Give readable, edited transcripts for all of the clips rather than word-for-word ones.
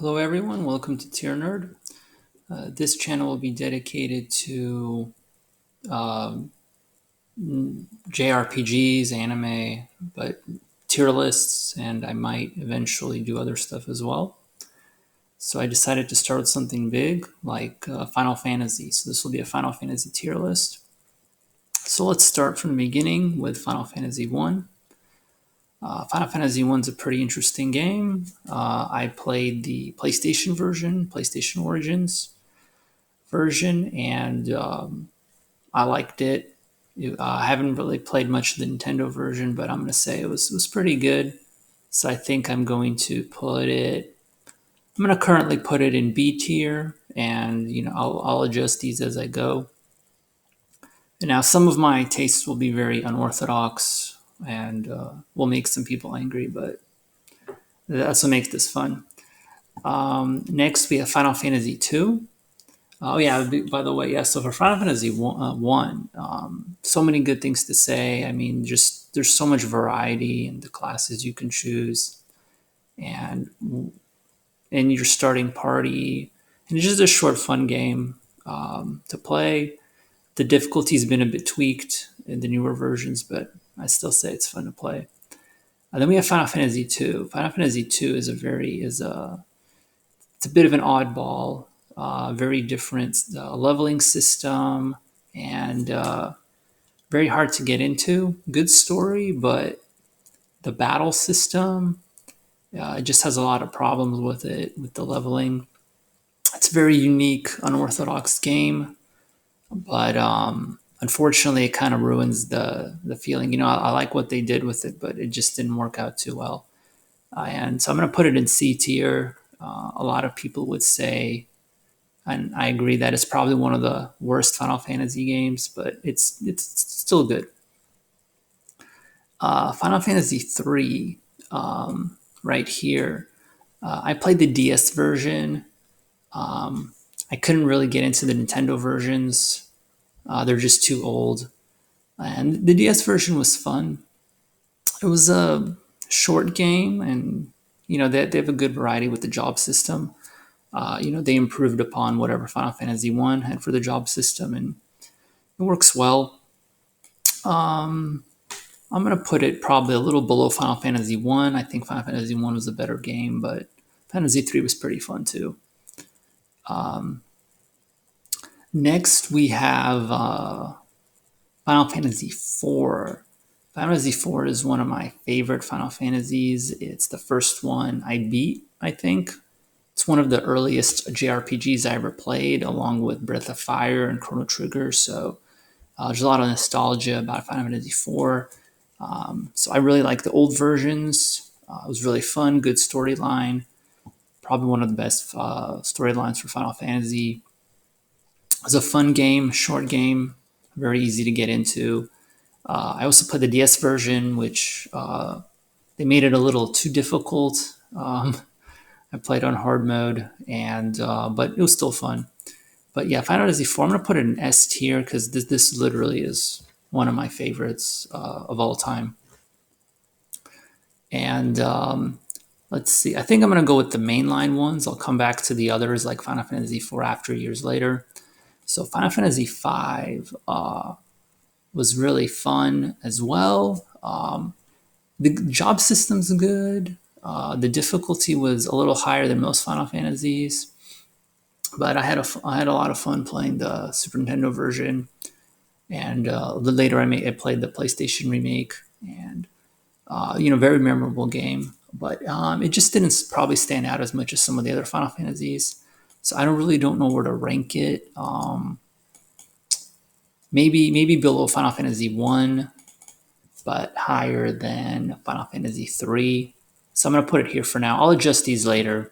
Hello, everyone. Welcome to Tier Nerd. This channel will be dedicated to um, JRPGs, anime, but tier lists, and I might eventually do other stuff as well. So I decided to start with something big like Final Fantasy. So this will be a Final Fantasy tier list. So let's start from the beginning with Final Fantasy 1. Final Fantasy 1 is a pretty interesting game. I played the PlayStation version, PlayStation Origins version, and I liked it. I haven't really played much of the Nintendo version, but I'm going to say it was pretty good. So I think I'm going to put it. I'm going to currently put it in B tier, and I'll adjust these as I go. And now some of my tastes will be very unorthodox and will make some people angry, but that's what makes this fun. Next, we have Final Fantasy 2. Oh yeah! By the way, yeah. So for Final Fantasy one, so many good things to say. I mean, just there's so much variety in the classes you can choose, and your starting party, and it's just a short, fun game to play. The difficulty's been a bit tweaked in the newer versions, but I still say it's fun to play. And then we have Final Fantasy two. Final Fantasy two it's a bit of an oddball, very different leveling system, and very hard to get into. Good story, but the battle system, it just has a lot of problems with it, with the leveling. It's a very unique, unorthodox game, but unfortunately, it kind of ruins the feeling. I like what they did with it, but it just didn't work out too well. And so I'm going to put it in C tier. A lot of people would say, and I agree that it's probably one of the worst Final Fantasy games, but it's still good. Final Fantasy 3, right here. I played the DS version. I couldn't really get into the Nintendo versions. They're just too old. And the DS version was fun. It was a short game, and they have a good variety with the job system. They improved upon whatever Final Fantasy One had for the job system, and it works well. Um, I'm gonna put it probably a little below Final Fantasy One. I think Final Fantasy One was a better game, but Fantasy Three was pretty fun too. Next, we have Final Fantasy Four. Final Fantasy Four is one of my favorite Final Fantasies. It's the first one I beat, I think. It's one of the earliest JRPGs I ever played, along with Breath of Fire and Chrono Trigger. So there's a lot of nostalgia about Final Fantasy IV. So I really like the old versions. It was really fun, good storyline. Probably one of the best storylines for Final Fantasy. It was a fun game, short game, very easy to get into. I also played the DS version, which they made it a little too difficult. I played on hard mode, and but it was still fun. But yeah, Final Fantasy IV, I'm gonna put it in S tier because this literally is one of my favorites of all time. And let's see, I think I'm gonna go with the mainline ones. I'll come back to the others like Final Fantasy IV after years later. So Final Fantasy V was really fun as well. The job system's good. The difficulty was a little higher than most Final Fantasies, but I had a lot of fun playing the Super Nintendo version, and later I played the PlayStation remake, and very memorable game. But it just didn't probably stand out as much as some of the other Final Fantasies. So I don't know where to rank it. Maybe below Final Fantasy One, but higher than Final Fantasy 3. So I'm going to put it here for now. I'll adjust these later,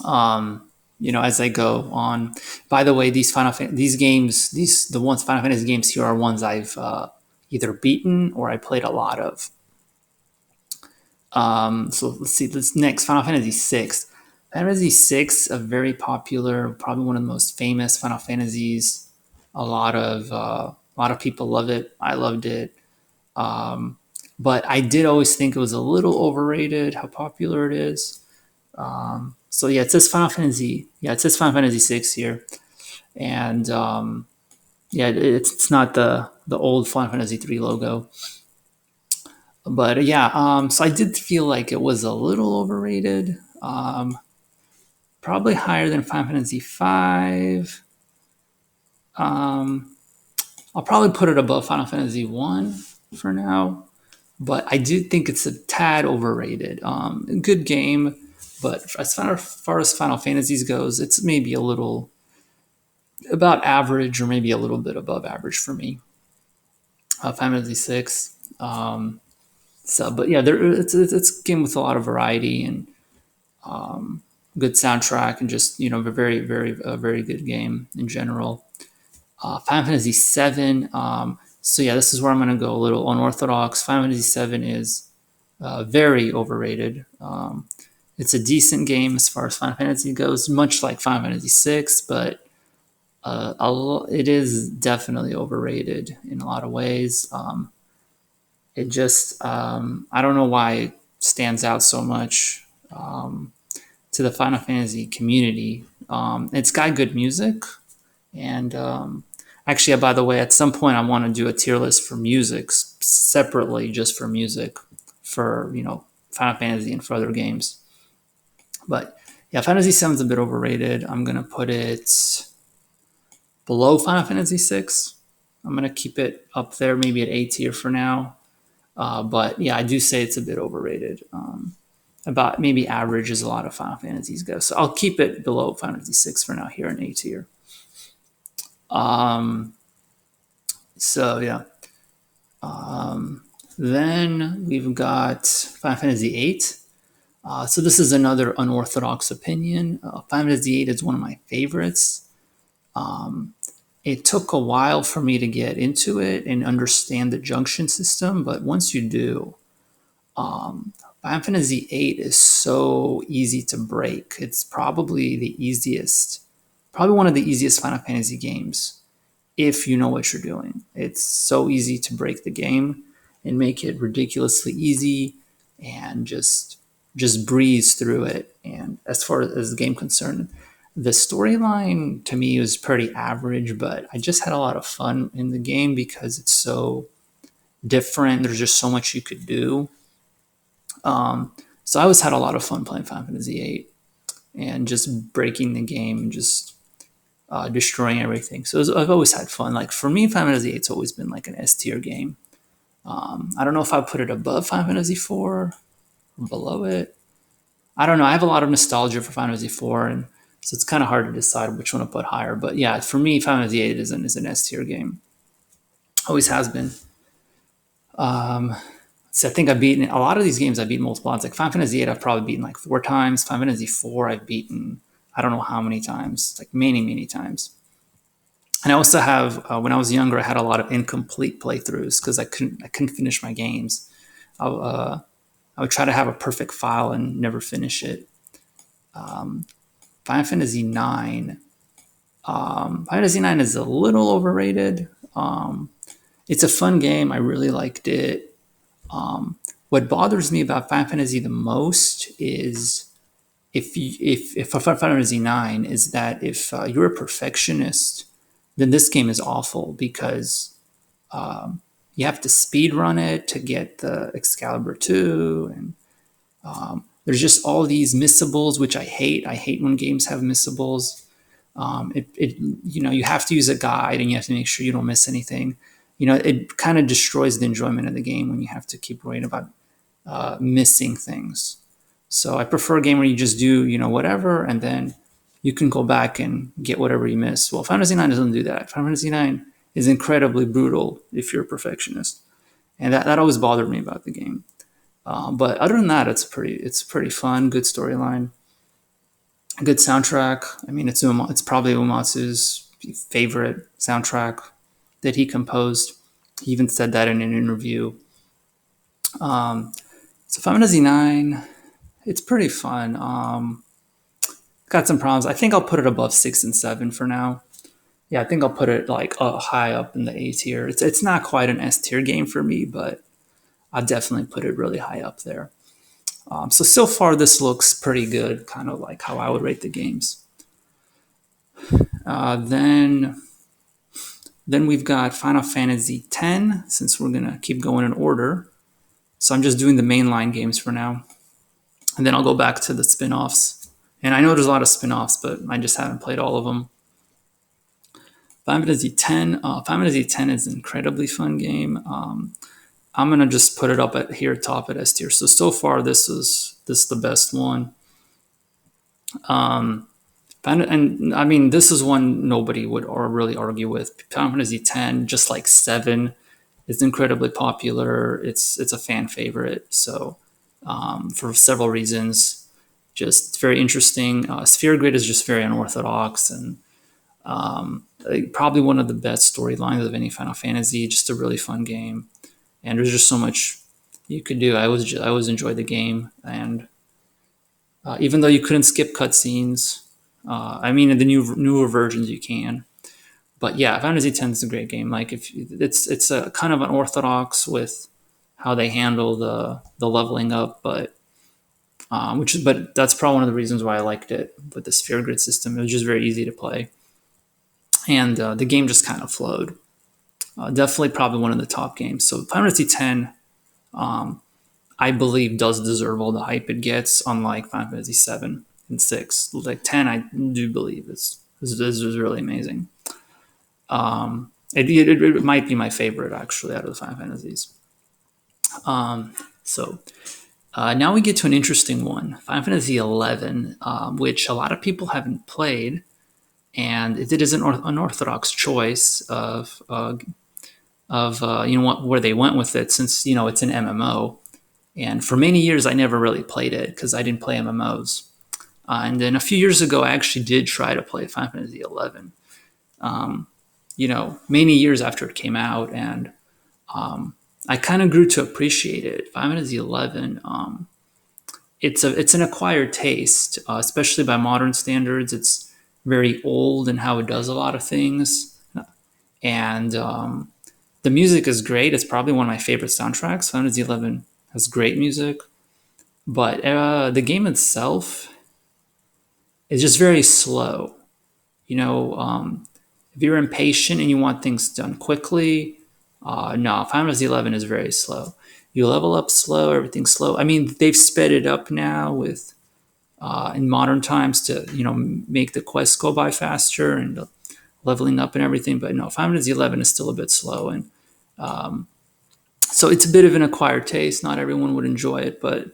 as I go on. By the way, these games, Final Fantasy games here are ones I've either beaten or I played a lot of. So let's see. This next Final Fantasy 6. Final Fantasy 6, a very popular, probably one of the most famous Final Fantasies. A lot of people love it. I loved it. But I did always think it was a little overrated how popular it is. So yeah, it says Final Fantasy. Yeah, it says Final Fantasy 6 here, and yeah, it's not the old Final Fantasy 3 logo. But yeah, so I did feel like it was a little overrated. Probably higher than Final Fantasy 5. Um, I'll probably put it above Final Fantasy 1 for now. But I do think it's a tad overrated. Good game, but far as Final Fantasies goes, it's maybe a little about average or maybe a little bit above average for me. Final Fantasy 6. But yeah, it's a game with a lot of variety and good soundtrack and just a very good game in general. Final Fantasy 7. So yeah, this is where I'm going to go a little unorthodox. Final Fantasy 7 is very overrated. It's a decent game as far as Final Fantasy goes, much like Final Fantasy 6, but it is definitely overrated in a lot of ways. It just I don't know why it stands out so much to the Final Fantasy community. It's got good music, and actually, by the way, at some point I want to do a tier list for music separately, just for music, for Final Fantasy and for other games. But yeah, Fantasy 7 is a bit overrated. I'm gonna put it below Final Fantasy 6. I'm gonna keep it up there, maybe at A tier for now. But yeah, I do say it's a bit overrated. About maybe average as a lot of Final Fantasies go. So I'll keep it below Final Fantasy 6 for now here in A tier. Um, so yeah. Then we've got Final Fantasy 8. So this is another unorthodox opinion. Final Fantasy 8 is one of my favorites. It took a while for me to get into it and understand the junction system, but once you do, Final Fantasy 8 is so easy to break. It's probably one of the easiest Final Fantasy games if you know what you're doing. It's so easy to break the game and make it ridiculously easy and just breeze through it. And as far as the game concerned, the storyline to me was pretty average, but I just had a lot of fun in the game because it's so different. There's just so much you could do. So I always had a lot of fun playing Final Fantasy VIII and just breaking the game and just destroying everything. So I've always had fun. Like for me, Final Fantasy VIII's always been like an S tier game. I don't know if I put it above Final Fantasy IV or below it. I don't know. I have a lot of nostalgia for Final Fantasy IV, and so it's kind of hard to decide which one to put higher. But yeah, for me, Final Fantasy VIII is an S tier game. Always has been. So I think I've beaten a lot of these games. I've beaten multiple times. Like Final Fantasy VIII, I've probably beaten like 4 times. Final Fantasy IV, I've beaten I don't know how many times, like many times. And I also have when I was younger, I had a lot of incomplete playthroughs because I couldn't finish my games. I would try to have a perfect file and never finish it. Final Fantasy IX. Final Fantasy IX is a little overrated. It's a fun game. I really liked it. What bothers me about Final Fantasy the most is if Final Fantasy IX is that if you're a perfectionist, then this game is awful because you have to speed run it to get the Excalibur 2, and there's just all these missables, which I hate. I hate when games have missables. You have to use a guide and you have to make sure you don't miss anything. It kind of destroys the enjoyment of the game when you have to keep worrying about missing things. So I prefer a game where you just do, whatever, and then you can go back and get whatever you miss. Well, Final Fantasy IX doesn't do that. Final Fantasy IX is incredibly brutal if you're a perfectionist. And that always bothered me about the game. But other than that, it's pretty fun, good storyline, good soundtrack. I mean, it's probably Uematsu's favorite soundtrack that he composed. He even said that in an interview. So Final Fantasy IX, it's pretty fun. Got some problems. I think I'll put it above 6 and 7 for now. Yeah, I think I'll put it like high up in the A tier. It's not quite an S tier game for me, but I'll definitely put it really high up there. So far this looks pretty good, kind of like how I would rate the games. Then we've got Final Fantasy X, since we're gonna keep going in order. So I'm just doing the mainline games for now, and then I'll go back to the spin-offs. And I know there's a lot of spin-offs, but I just haven't played all of them. Final Fantasy X. Final Fantasy X is an incredibly fun game. I'm gonna just put it up at here top at S tier. So far this is the best one. And I mean, this is one nobody would or really argue with. Final Fantasy X, just like 7, is incredibly popular. It's a fan favorite. So for several reasons, just very interesting. Sphere Grid is just very unorthodox and probably one of the best storylines of any Final Fantasy. Just a really fun game, and there's just so much you could do. I always enjoyed the game, and even though you couldn't skip cutscenes, I mean in the newer versions you can. But yeah, Final Fantasy X is a great game. Like if it's a kind of unorthodox with how they handle the leveling up, but but that's probably one of the reasons why I liked it with the sphere grid system. It was just very easy to play, and the game just kind of flowed. Definitely, probably one of the top games. So Final Fantasy X, I believe, does deserve all the hype it gets. Unlike Final Fantasy VII and 6, like 10, I do believe is really amazing. It might be my favorite actually out of the Final Fantasies. So now we get to an interesting one, Final Fantasy XI, which a lot of people haven't played, and it is an unorthodox choice of where they went with it, since it's an MMO, and for many years I never really played it because I didn't play MMOs. And then a few years ago, I actually did try to play Final Fantasy XI. Many years after it came out, and I kind of grew to appreciate it. Final Fantasy XI, it's an acquired taste, especially by modern standards. It's very old in how it does a lot of things, and the music is great. It's probably one of my favorite soundtracks. Final Fantasy XI has great music, but the game itself is just very slow. If you're impatient and you want things done quickly, no, Final Fantasy XI is very slow. You level up slow, everything's slow. I mean, they've sped it up now with in modern times to make the quests go by faster and leveling up and everything. But no, Final Fantasy XI is still a bit slow, and so it's a bit of an acquired taste. Not everyone would enjoy it, but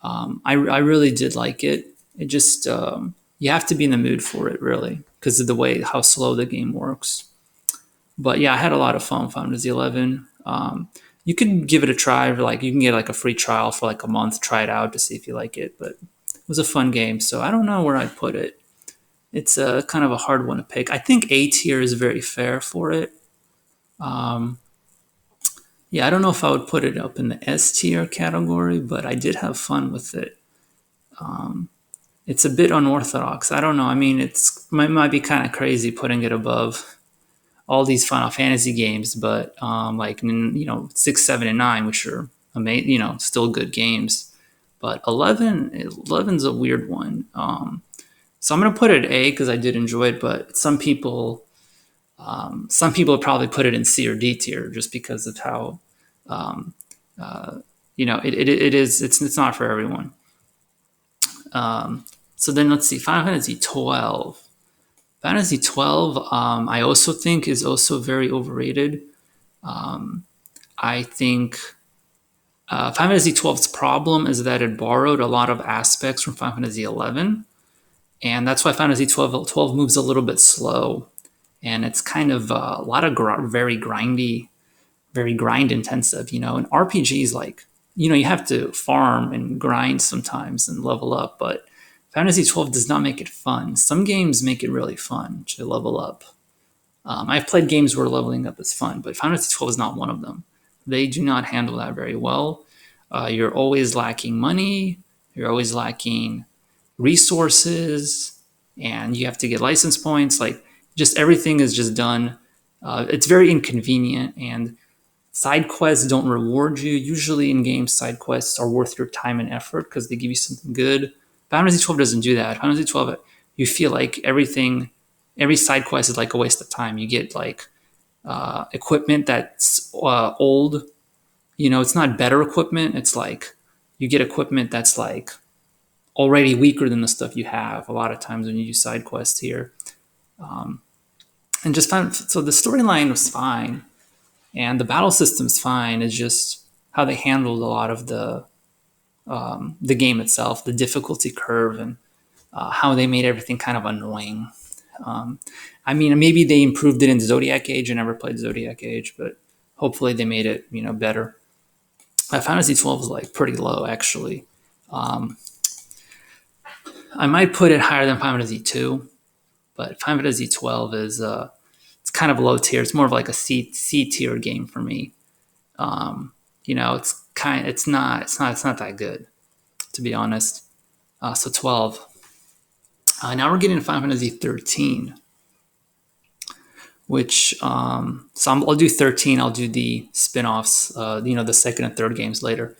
I really did like it. It just you have to be in the mood for it, really, because of the way how slow the game works. But yeah, I had a lot of fun with Final Fantasy XI. You can give it a try. Like you can get like a free trial for like a month, try it out to see if you like it. But it was a fun game, so I don't know where I'd put it. It's a kind of a hard one to pick. I think A tier is very fair for it. Yeah, I don't know if I would put it up in the S tier category, but I did have fun with it. It's a bit unorthodox. I don't know. I mean, it might be kind of crazy putting it above all these Final Fantasy games, but 6, 7, and 9, which are amazing, still good games. But 11's a weird one. So I'm gonna put it at A because I did enjoy it, but some people probably put it in C or D tier just because of how it is. It's not for everyone. So then let's see, Final Fantasy 12. Fantasy 12, I also think is also very overrated. I think Final Fantasy 12's problem is that it borrowed a lot of aspects from Final Fantasy 11, and that's why Final Fantasy 12 moves a little bit slow, and it's kind of a lot of very grindy, very grind intensive. And RPGs, like you have to farm and grind sometimes and level up, but Fantasy 12 does not make it fun. Some games make it really fun to level up. I've played games where leveling up is fun, but Fantasy 12 is not one of them. They do not handle that very well. You're always lacking money. You're always lacking resources, and you have to get license points. Like, just everything is just done. It's very inconvenient, and Side quests don't reward you. Usually in games, side quests are worth your time and effort because they give you something good. Final Fantasy 12 doesn't do that. Final Fantasy 12, you feel like every side quest is like a waste of time. You get like equipment that's old. It's not better equipment. It's like you get equipment that's like already weaker than the stuff you have a lot of times when you do side quests here. And just found so the storyline was fine and the battle system's fine. It's just how they handled a lot of the game itself, the difficulty curve, and how they made everything kind of annoying. I mean, maybe they improved it in Zodiac Age. I never played Zodiac Age, but hopefully they made it better. Final Fantasy 12 is like pretty low actually. I might put it higher than Final Fantasy 2, but Final Fantasy 12 is it's kind of low tier. It's more of like a C tier game for me. It's not that good, to be honest. So 12. Now we're getting to Final Fantasy 13, which I'll do 13. I'll do the spin-offs, the second and third games later.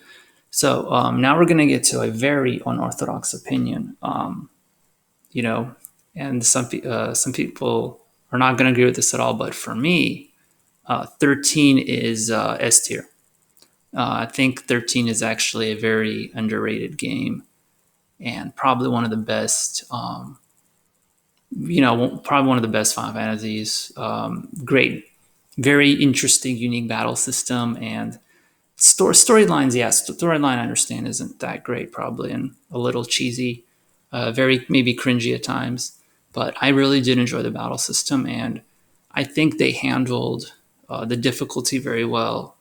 So now we're going to get to a very unorthodox opinion. And some people are not going to agree with this at all. But for me, 13 is S tier. I think 13 is actually a very underrated game and probably one of the best, probably one of the best Final Fantasies. Great, very interesting, unique battle system and storylines. Yes, storyline I understand isn't that great probably and a little cheesy, very maybe cringy at times. But I really did enjoy the battle system and I think they handled the difficulty very well.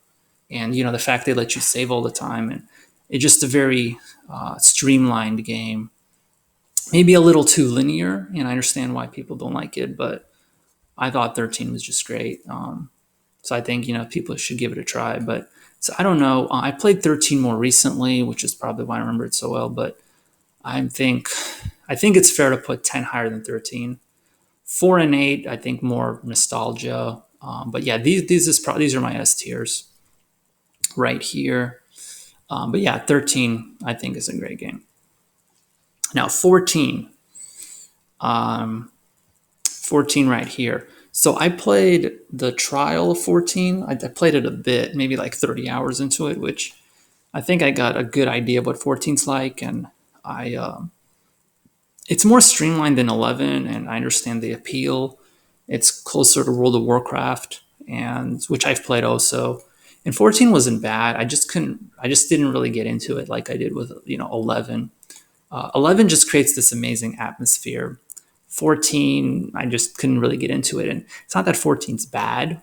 And the fact they let you save all the time, and it's just a very streamlined game. Maybe a little too linear, and I understand why people don't like it, but I thought 13 was just great. So I think people should give it a try. But so I don't know. I played 13 more recently, which is probably why I remember it so well. But I think it's fair to put 10 higher than 13. 4 and 8, I think more nostalgia. But yeah, these are my S tiers right here. But yeah, 13 I think is a great game. Now 14, 14 right here. So I played the trial of 14. I played it a bit, maybe like 30 hours into it, which I think I got a good idea of what 14's like, and it's more streamlined than 11, and I understand the appeal. It's closer to World of Warcraft, and which I've played also. And 14 wasn't bad. I just didn't really get into it like I did with 11. 11 just creates this amazing atmosphere. 14, I just couldn't really get into it. And it's not that 14's bad.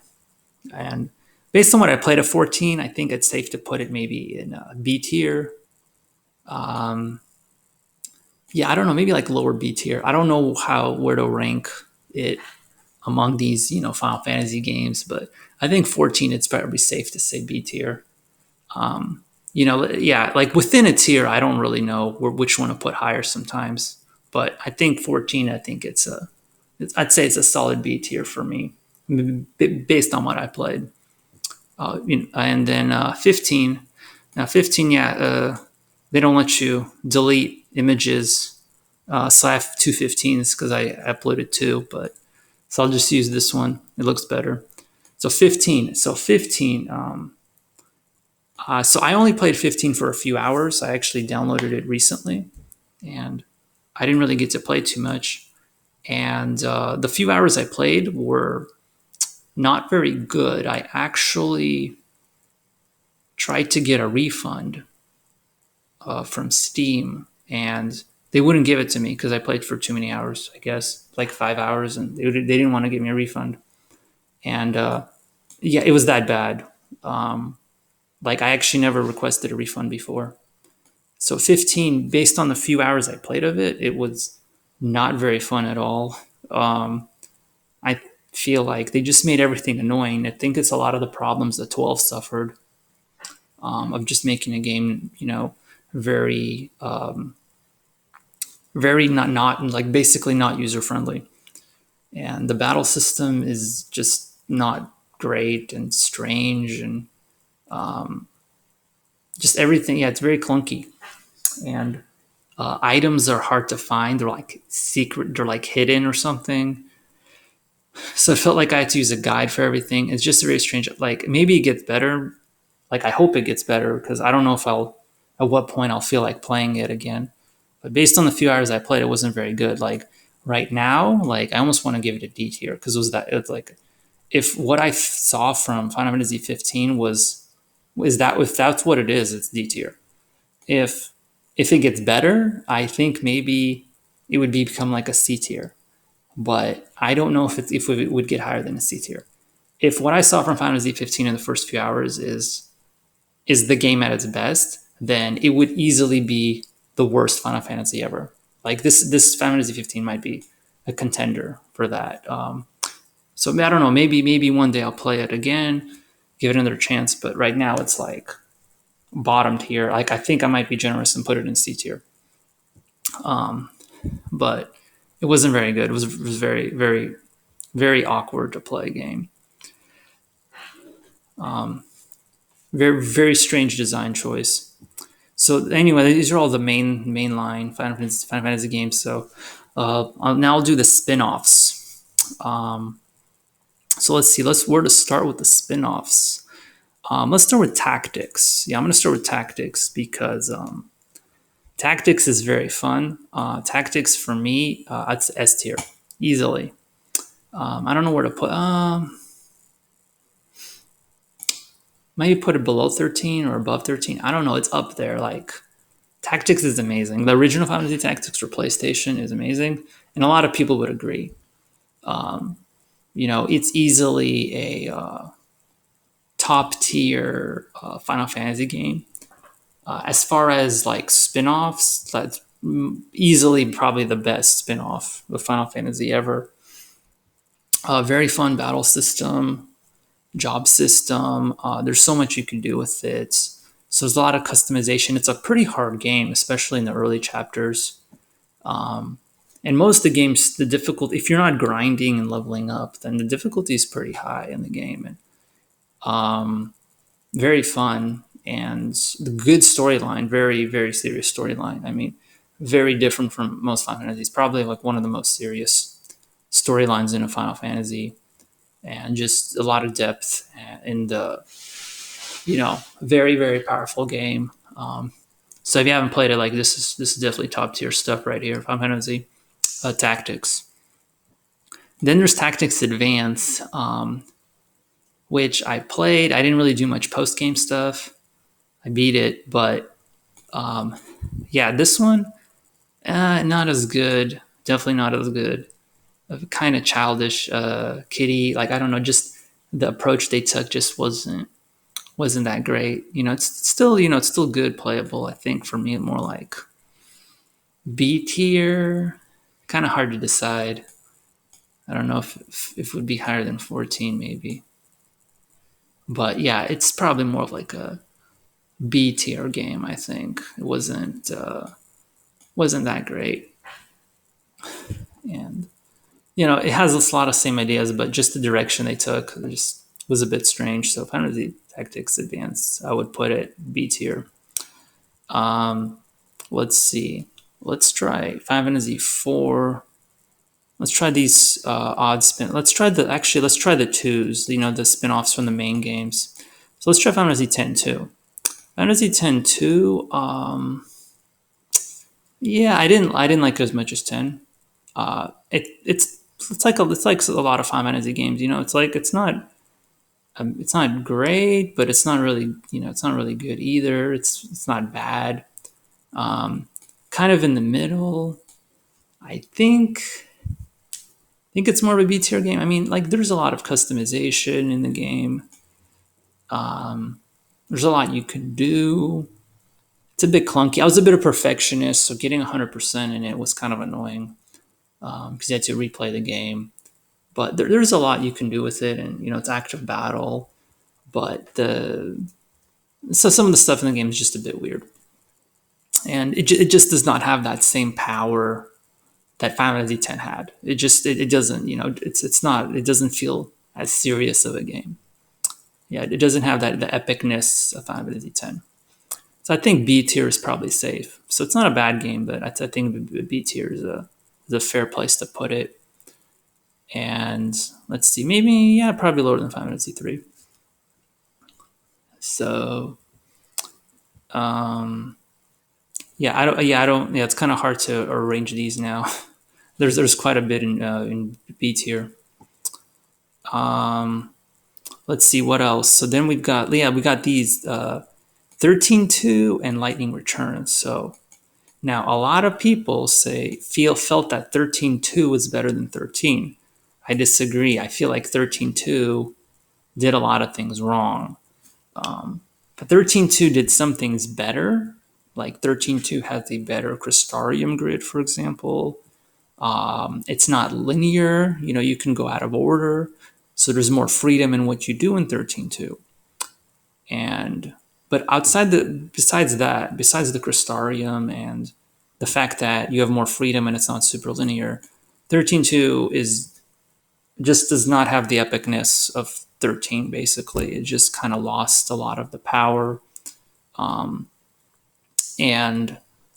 And based on what I played of 14, I think it's safe to put it maybe in B tier. Yeah, I don't know, maybe like lower B tier. I don't know where to rank it among these, Final Fantasy games, but I think 14, it's probably safe to say B tier. Yeah, like within a tier, I don't really know which one to put higher sometimes. But I think 14, I think I'd say it's a solid B tier for me, based on what I played. And then 15. Now 15, yeah, they don't let you delete images. So I have two 15s because I uploaded two, but so I'll just use this one. It looks better. So 15. So I only played 15 for a few hours. I actually downloaded it recently, and I didn't really get to play too much. And the few hours I played were not very good. I actually tried to get a refund from Steam, and they wouldn't give it to me because I played for too many hours, I guess, like 5 hours, and they didn't want to give me a refund. And yeah, it was that bad. Like I actually never requested a refund before. So 15, based on the few hours I played of it, it was not very fun at all. I feel like they just made everything annoying. I think it's a lot of the problems that 12 suffered, of just making a game, very, very not like basically not user friendly. And the battle system is just not great and strange, and Just everything. Yeah, it's very clunky, and items are hard to find. They're like secret. They're like hidden or something. So it felt like I had to use a guide for everything. It's just very strange. Like maybe it gets better. Like I hope it gets better because I don't know if I'll at what point I'll feel like playing it again. But based on the few hours I played, it wasn't very good. Like right now, like I almost want to give it a D tier because it's like if what I saw from Final Fantasy 15 is that if that's what it is, it's D tier. If if it gets better, I think maybe it would become like a C tier. But I don't know if it would get higher than a C tier. If what I saw from Final Fantasy 15 in the first few hours is the game at its best, then it would easily be the worst Final Fantasy ever. Like this Final Fantasy 15 might be a contender for that. So I don't know. Maybe one day I'll play it again, give it another chance. But right now it's like bottom tier. Like I think I might be generous and put it in C tier. But it wasn't very good. It was very very awkward to play a game. Very strange design choice. So anyway, these are all the mainline Final Fantasy games. So now I'll do the spin-offs. So let's see. Let's where to start with the spin-offs. Let's start with tactics. Yeah, I'm going to start with tactics because tactics is very fun. Tactics for me, it's S tier easily. I don't know where to put. Maybe put it below 13 or above 13. I don't know. It's up there. Like Tactics is amazing. The original Final Fantasy Tactics for PlayStation is amazing, and a lot of people would agree. It's easily a top tier Final Fantasy game. As far as like spin-offs, that's easily probably the best spin-off of Final Fantasy ever. Very fun battle system, job system. There's so much you can do with it. So there's a lot of customization. It's a pretty hard game, especially in the early chapters. And most of the games, the difficulty, if you're not grinding and leveling up, then the difficulty is pretty high in the game. And very fun and the good storyline, very, very serious storyline. I mean, very different from most Final Fantasies. Probably like one of the most serious storylines in a Final Fantasy, and just a lot of depth in the, very, very powerful game. So if you haven't played it, like this is definitely top tier stuff right here. Final Fantasy Tactics. Then there's Tactics Advance, which I played. I didn't really do much post game stuff. I beat it, but this one not as good. Definitely not as good. Kind of childish, kiddie. Like I don't know, just the approach they took just wasn't that great. It's still good playable. I think for me, more like B tier. Kind of hard to decide. I don't know if it would be higher than 14, maybe. But yeah, it's probably more of like a B tier game. I think it wasn't that great, and it has a lot of same ideas, but just the direction they took just was a bit strange. So Final Fantasy Tactics Advance, I would put it B tier. Let's see. Let's try Final Fantasy 4. Let's try these odd spin. Let's try the twos. The spin-offs from the main games. So let's try Final Fantasy 10 2. Final Fantasy 10 2. Yeah, I didn't like it as much as 10. It's like a lot of Final Fantasy games. It's not great, but it's not really it's not really good either. It's not bad. Kind of in the middle. I think it's more of a B tier game. I mean, like there's a lot of customization in the game. There's a lot you can do. It's a bit clunky. I was a bit of a perfectionist, so getting 100% in it was kind of annoying because you had to replay the game. But there's a lot you can do with it, and it's active battle. But some of the stuff in the game is just a bit weird, and it just does not have that same power that Final Fantasy X had. It doesn't, it doesn't feel as serious of a game. Yeah, it doesn't have that the epicness of Final Fantasy X. So I think B tier is probably safe. So it's not a bad game, but I think B tier is a fair place to put it. And let's see, maybe yeah, probably lower than Final Fantasy 3. So um, yeah, it's kind of hard to arrange these now. There's quite a bit in B tier. Um, let's see what else. So then we got these 13.2 and Lightning Returns. So now a lot of people felt that 13.2 was better than 13. I disagree. I feel like 13.2 did a lot of things wrong. But 13.2 did some things better. Like 13.2 has a better Crystarium grid, for example. It's not linear. You know, you can go out of order. So there's more freedom in what you do in 13.2. And but besides the Crystarium and the fact that you have more freedom and it's not super linear, 13.2 is just does not have the epicness of 13. Basically, it just kind of lost a lot of the power, and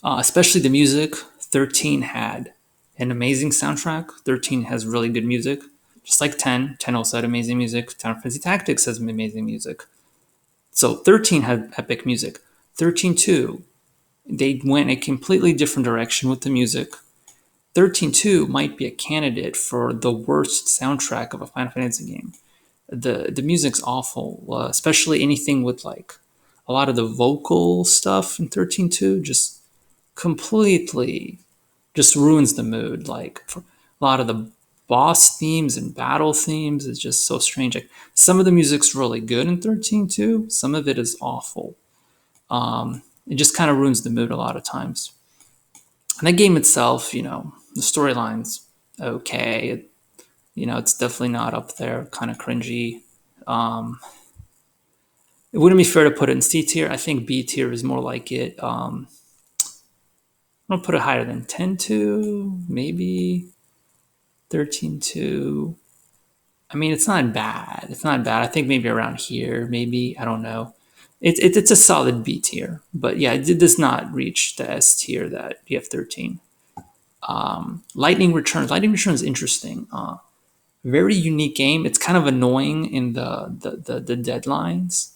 especially the music. 13 had an amazing soundtrack. 13 has really good music, just like 10. 10 also had amazing music. Final Fantasy Tactics has amazing music. So 13 had epic music. 13.2, they went a completely different direction with the music. 13.2 might be a candidate for the worst soundtrack of a Final Fantasy game. The music's awful, especially anything with like a lot of the vocal stuff in 13.2 just completely just ruins the mood. Like for a lot of the boss themes and battle themes is just so strange. Like some of the music's really good in 13.2, some of it is awful. It just kind of ruins the mood a lot of times. And the game itself, you know, the storyline's okay. You know, it's definitely not up there, kind of cringy. Um, it wouldn't be fair to put it in C tier. I think B tier is more like it. I'm gonna put it higher than 10.2, maybe 13.2. I mean, it's not bad. It's not bad. I think maybe around here, maybe I don't know. It's a solid B tier, but yeah, it does not reach the S tier that you have 13. Lightning Returns. Lightning Returns is interesting. Very unique game. It's kind of annoying in the deadlines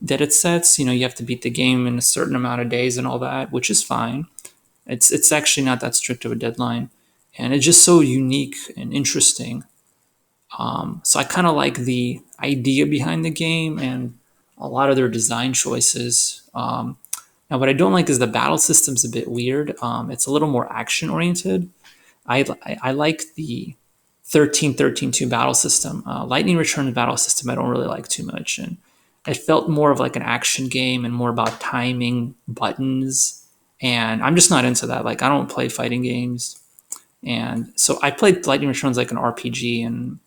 that it sets. You know, you have to beat the game in a certain amount of days and all that, which is fine. It's actually not that strict of a deadline, and it's just so unique and interesting. So I kind of like the idea behind the game and a lot of their design choices. Now, what I don't like is the battle system's a bit weird. It's a little more action oriented. I like the 13.13.2 battle system. Lightning Return battle system I don't really like too much, and it felt more of like an action game and more about timing buttons. And I'm just not into that. Like I don't play fighting games, and so I played Lightning Returns like an RPG, and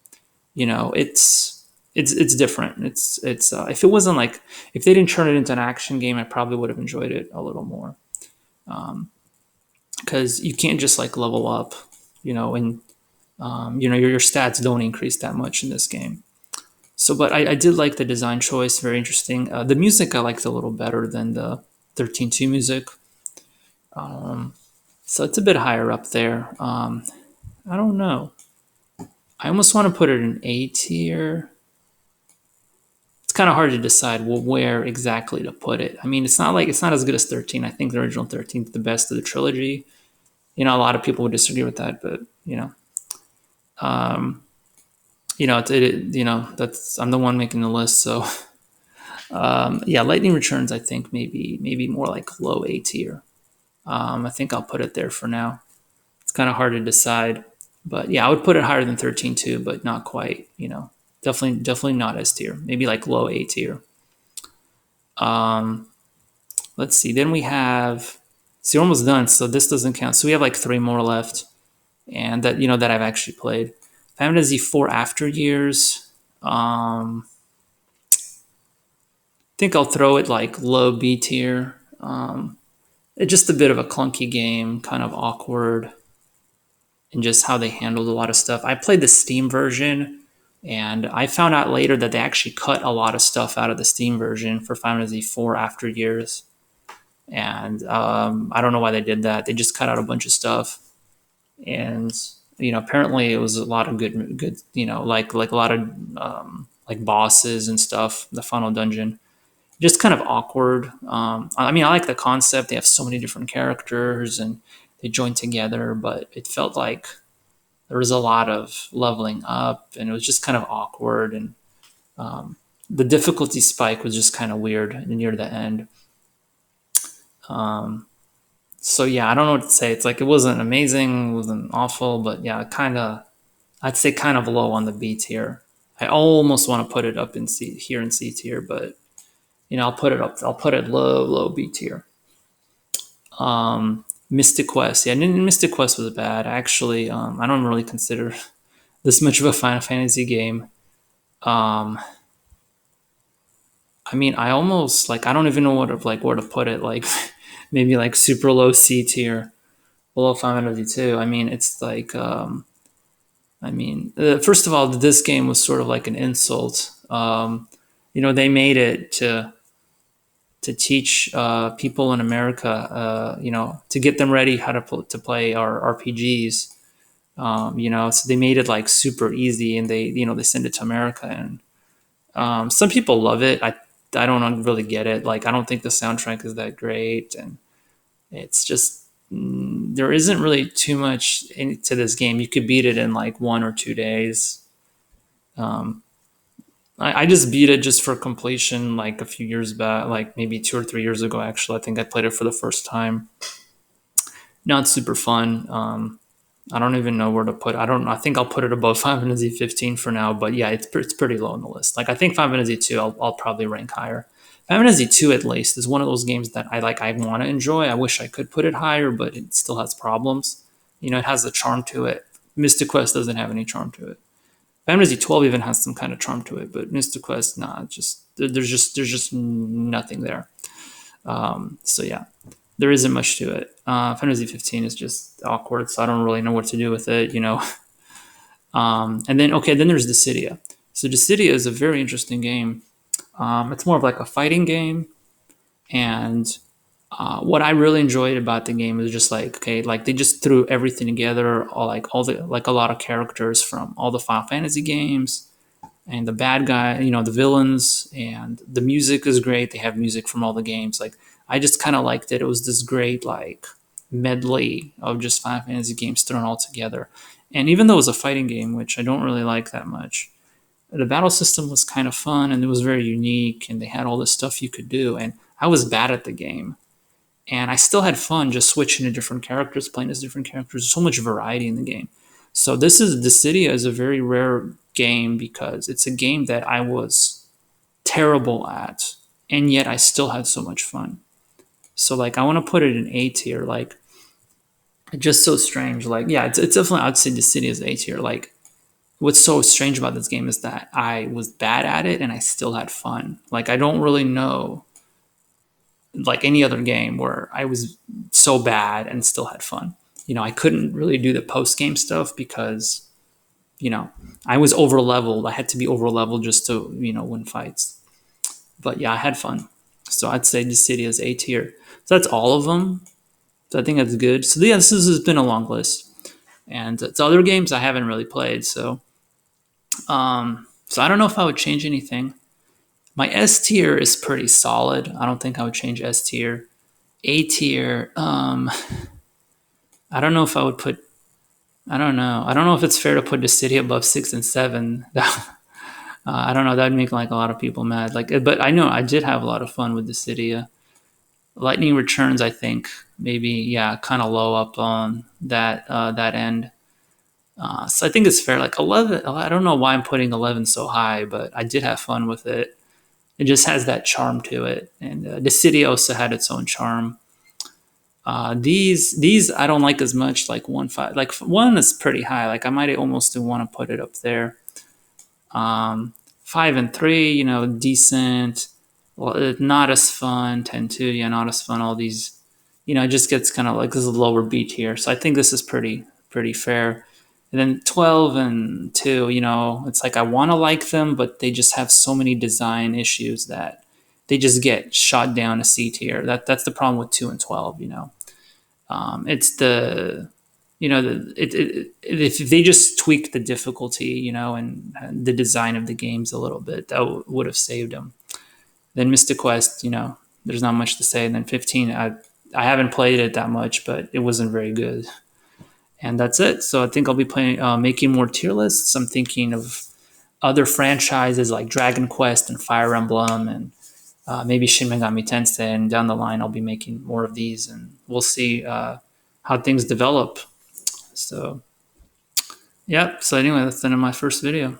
you know it's different. It's if it wasn't like if they didn't turn it into an action game, I probably would have enjoyed it a little more. Because you can't just like level up, you know, and you know your stats don't increase that much in this game. So, but I did like the design choice, very interesting. The music I liked a little better than the 13.2 music. So it's a bit higher up there. I don't know. I almost want to put it in A tier. It's kind of hard to decide where exactly to put it. I mean, it's not as good as 13. I think the original 13 is the best of the trilogy. You know, a lot of people would disagree with that, but um, you know that's I'm the one making the list, so yeah, Lightning Returns. I think maybe more like low A tier. I think I'll put it there for now. It's kind of hard to decide, but yeah, I would put it higher than 13 too, but not quite. You know, definitely not S tier. Maybe like low A tier. Um, let's see. Then we have. See, we're almost done, so this doesn't count. So we have like three more left, and that that I've actually played. Final Fantasy 4 After Years. I think I'll throw it like low B tier. It's just a bit of a clunky game, kind of awkward, and just how they handled a lot of stuff. I played the Steam version, And I found out later that they actually cut a lot of stuff out of the Steam version for Final Fantasy IV after years. And I don't know why they did that. They just cut out a bunch of stuff, and apparently it was a lot of good, like a lot of like bosses and stuff. The final dungeon just kind of awkward. I mean, I like the concept. They have so many different characters and they join together, but it felt like there was a lot of leveling up, and it was just kind of awkward. And the difficulty spike was just kind of weird near the end. So yeah, I don't know what to say. It's like it wasn't amazing, it wasn't awful, but yeah, kind of. I'd say kind of low on the B tier. I almost want to put it up in C here in C tier, but I'll put it up. I'll put it low B tier. Mystic Quest, yeah, Mystic Quest was bad. Actually, I don't really consider this much of a Final Fantasy game. Um, I mean, I almost like I don't even know where to put it. Like maybe like super low C tier, below Final Fantasy 2. I mean, it's like first of all, this game was sort of like an insult. They made it to teach people in America, to get them ready how to play our RPGs. So they made it like super easy, and they send it to America, and some people love it. I don't really get it. Like, I don't think the soundtrack is that great, and it's just there isn't really too much to this game. You could beat it in like 1 or 2 days. Um, I just beat it just for completion like a few years back, like maybe 2 or 3 years ago. Actually, I think I played it for the first time. Not super fun. I don't even know where to put. I don't. I think I'll put it above Final Fantasy 15 for now. But yeah, it's pretty low on the list. Like, I think Final Fantasy 2, I'll probably rank higher. Final Fantasy 2 at least is one of those games that I like. I want to enjoy. I wish I could put it higher, but it still has problems. It has the charm to it. Mystic Quest doesn't have any charm to it. Final Fantasy 12 even has some kind of charm to it, but Mystic Quest, nah, there's just nothing there. So yeah, there isn't much to it. Final Fantasy 15 is just awkward, so I don't really know what to do with it. And then there's Dissidia. So Dissidia is a very interesting game. It's more of like a fighting game, and what I really enjoyed about the game is just like, okay, like they just threw everything together, like a lot of characters from all the Final Fantasy games, and the bad guy, the villains, and the music is great. They have music from all the games. Like, I just kind of liked it. It was this great like medley of just Final Fantasy games thrown all together. And even though it was a fighting game, which I don't really like that much, the battle system was kind of fun and it was very unique. And they had all this stuff you could do. And I was bad at the game, and I still had fun just switching to different characters, playing as different characters. There's so much variety in the game. So Dissidia is a very rare game because it's a game that I was terrible at, and yet I still had so much fun. So like I want to put it in A tier. Like, it's just so strange. Like, yeah, it's definitely, I'd say Dissidia is A tier. Like, what's so strange about this game is that I was bad at it and I still had fun. Like, I don't really know like any other game where I was so bad and still had fun. I couldn't really do the post game stuff because, I was over leveled. I had to be over leveled just to, win fights. But yeah, I had fun. So I'd say Dissidia is A tier. So that's all of them. So I think that's good. So yeah, this has been a long list. And it's other games I haven't really played. So I don't know if I would change anything. My S tier is pretty solid. I don't think I would change S tier. A tier, I don't know if I would put. I don't know. I don't know if it's fair to put Dissidia above 6 and 7. I don't know. That'd make like a lot of people mad. Like, but I know I did have a lot of fun with Dissidia. Lightning Returns, I think maybe, yeah, kind of low up on that end. So I think it's fair. Like 11. I don't know why I'm putting 11 so high, but I did have fun with it. It just has that charm to it, and Dissidia also had its own charm. These I don't like as much. Like 1-5, like 1 is pretty high. Like I might almost want to put it up there. 5 and 3, decent. Well, not as fun. 10-2, yeah, not as fun. All these, it just gets kind of like this is a lower B tier. So I think this is pretty fair. And then 12 and 2, it's like I want to like them, but they just have so many design issues that they just get shot down to C tier. That's the problem with 2 and 12. It's the if they just tweaked the difficulty, and the design of the games a little bit, that would have saved them. Then Mystic Quest, there's not much to say. And then 15, I haven't played it that much, but it wasn't very good. And that's it. So I think I'll be playing, making more tier lists. I'm thinking of other franchises like Dragon Quest and Fire Emblem, and maybe Shin Megami Tensei. And down the line, I'll be making more of these, and we'll see how things develop. So, yeah. So anyway, that's the end of my first video.